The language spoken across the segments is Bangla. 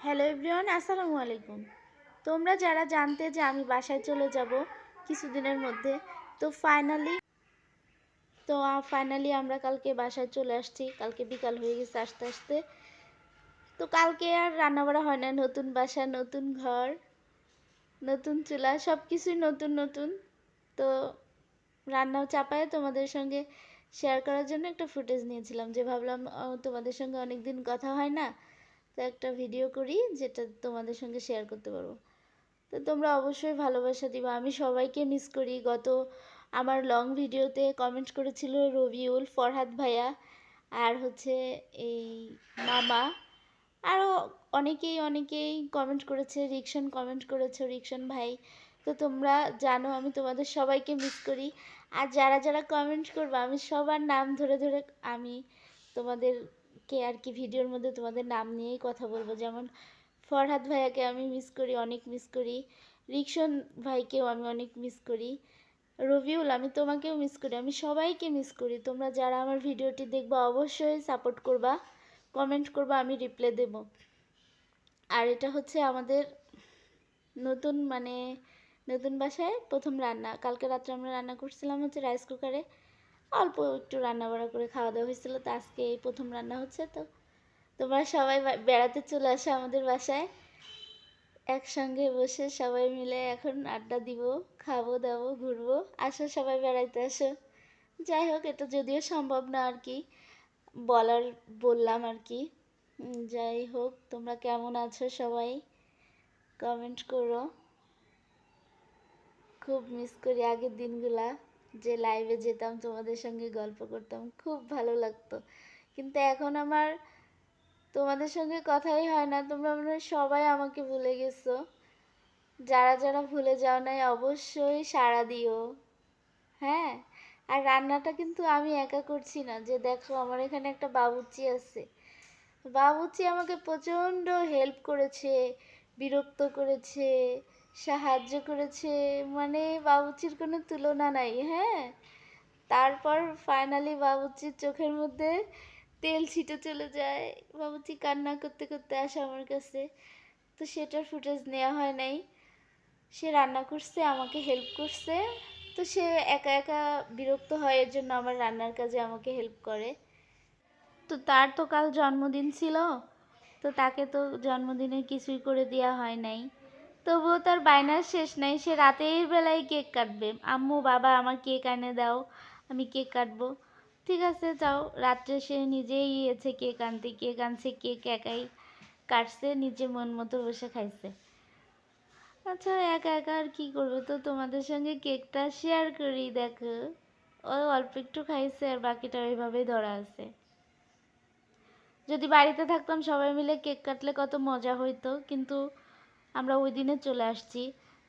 হ্যালো এভরিওয়ান, আসসালামু আলাইকুম। তোমরা যারা জানতে যে আমি বাসায় চলে যাব কিছুদিনের মধ্যে, তো ফাইনালি আমরা কালকে বাসায় চলে আসছি। কালকে বিকাল হয়ে গেছে আস্তে আস্তে। তো কালকে আর রান্না বাড়া হয় না। নতুন বাসা, নতুন ঘর, নতুন চুলা, সব কিছুই নতুন নতুন। তো রান্নাও চাপায় তোমাদের সঙ্গে শেয়ার করার জন্য একটা ফুটেজ নিয়েছিলাম, যে ভাবলাম তোমাদের সঙ্গে অনেক দিন কথা হয় না, তো একটা ভিডিও করি যেটা তোমাদের সঙ্গে শেয়ার করতে পারবো। তো তোমরা অবশ্যই ভালোবাসা দিবা। আমি সবাইকে মিস করি। আমার লং ভিডিওতে কমেন্ট করেছিল রবিউল, ফরহাদ ভাইয়া, আর হচ্ছে এই মামা, আরও অনেকেই কমেন্ট করেছে। রিকশন কমেন্ট করেছে, রিকশন ভাই। তো তোমরা জানো আমি তোমাদের সবাইকে মিস করি। আর যারা যারা কমেন্ট করবে আমি সবার নাম ধরে ধরে আমি তোমাদেরকে আর কি ভিডিওর মধ্যে তোমাদের নাম নিয়েই কথা বলবো। যেমন ফরহাদ ভাইয়াকে আমি মিস করি, অনেক মিস করি। রিকশন ভাইকেও আমি অনেক মিস করি। রবিউল, আমি তোমাকেও মিস করি। আমি সবাইকে মিস করি। তোমরা যারা আমার ভিডিওটি দেখবা অবশ্যই সাপোর্ট করবা, কমেন্ট করবা, আমি রিপ্লাই দেব। আর এটা হচ্ছে আমাদের নতুন বাসায় প্রথম রান্না। কালকে রাত্রে আমরা রান্না করছিলাম হচ্ছে রাইস কুকারে, অল্প একটু রান্না বাড়া করে খাওয়া দাওয়া হয়েছিল। তো আজকে এই প্রথম রান্না হচ্ছে। তো তোমরা সবাই বেড়াতে চলে আসো আমাদের বাসায়, একসঙ্গে বসে সবাই মিলে এখন আড্ডা দিব, খাবো দাবো, ঘুরবো। আসো সবাই বেড়াইতে আসো। যাই হোক, এটা যদিও সম্ভব না আর কি বললাম আর কি। যাই হোক, তোমরা কেমন আছো সবাই কমেন্ট করো। খুব মিস করি আগের দিনগুলা, যে লাইভে যেতাম তোমাদের সঙ্গে গল্প করতাম, খুব ভালো লাগতো। কিন্তু এখন আমার তোমাদের সঙ্গে কথাই হয় না। তোমরা মনে হয় সবাই আমাকে ভুলে গেছো। যারা যারা ভুলে যাও নাই অবশ্যই সাড়া দিও। হ্যাঁ, আর রান্নাটা কিন্তু আমি একা করছি না। যে দেখো আমার এখানে একটা বাবুর্চি আছে। বাবুর্চি আমাকে প্রচণ্ড হেল্প করেছে, বিরক্ত করেছে, সাহায্য করেছে। মানে বাবুর্চির কোনো তুলনা নাই। হ্যাঁ, তারপর ফাইনালি বাবুর্চির চোখের মধ্যে তেল ছিটে চলে যায়। বাবুর্চি কান্না করতে করতে আসে আমার কাছে। তো সেটার ফুটেজ নেওয়া হয় নাই। সে রান্না করছে, আমাকে হেল্প করছে। তো সে একা একা বিরক্ত হয়, এর জন্য আমার রান্নার কাজে আমাকে হেল্প করে। তো তার তো কাল জন্মদিন ছিল, তো তাকে তো জন্মদিনে কিছুই করে দেওয়া হয় নাই। তবুও তার বায়নার শেষ নাই। সে রাতের বেলায় কেক কাটবে। আম্মু বাবা আমার কেক এনে দাও, আমি কেক কাটবো। ঠিক আছে যাও। রাত্রে সে নিজেই গিয়েছে কেক আনতে, কেক আনছে, কেক একাই কাটছে, নিজে মন মতো বসে খাইছে। আচ্ছা, একা একা আর কি করবে, তো তোমাদের সঙ্গে কেকটা শেয়ার করি। দেখো, ও অল্প একটু খাইছে আর বাকিটা ওইভাবেই ধরা আছে। যদি বাড়িতে থাকতাম সবাই মিলে কেক কাটলে কত মজা হইতো, কিন্তু আমরা ওই দিনে চলে আসছি।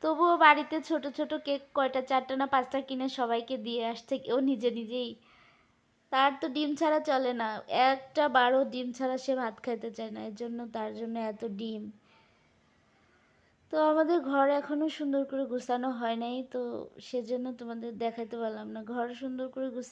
তবুও বাড়িতে ছোট ছোট কেক কয়টা, 4টা না 5টা কিনে সবাইকে দিয়ে আসছে ও নিজেই। তার তো ডিম ছাড়া চলে না। একটা বারও ডিম ছাড়া সে ভাত খাইতে চায় না, এর জন্য তার জন্য এত ডিম। তো আমাদের ঘর এখনো সুন্দর করে গুছানো হয় নাই, তো সেজন্য তোমাদের দেখাইতে পারলাম না। ঘর সুন্দর করে গুছিয়ে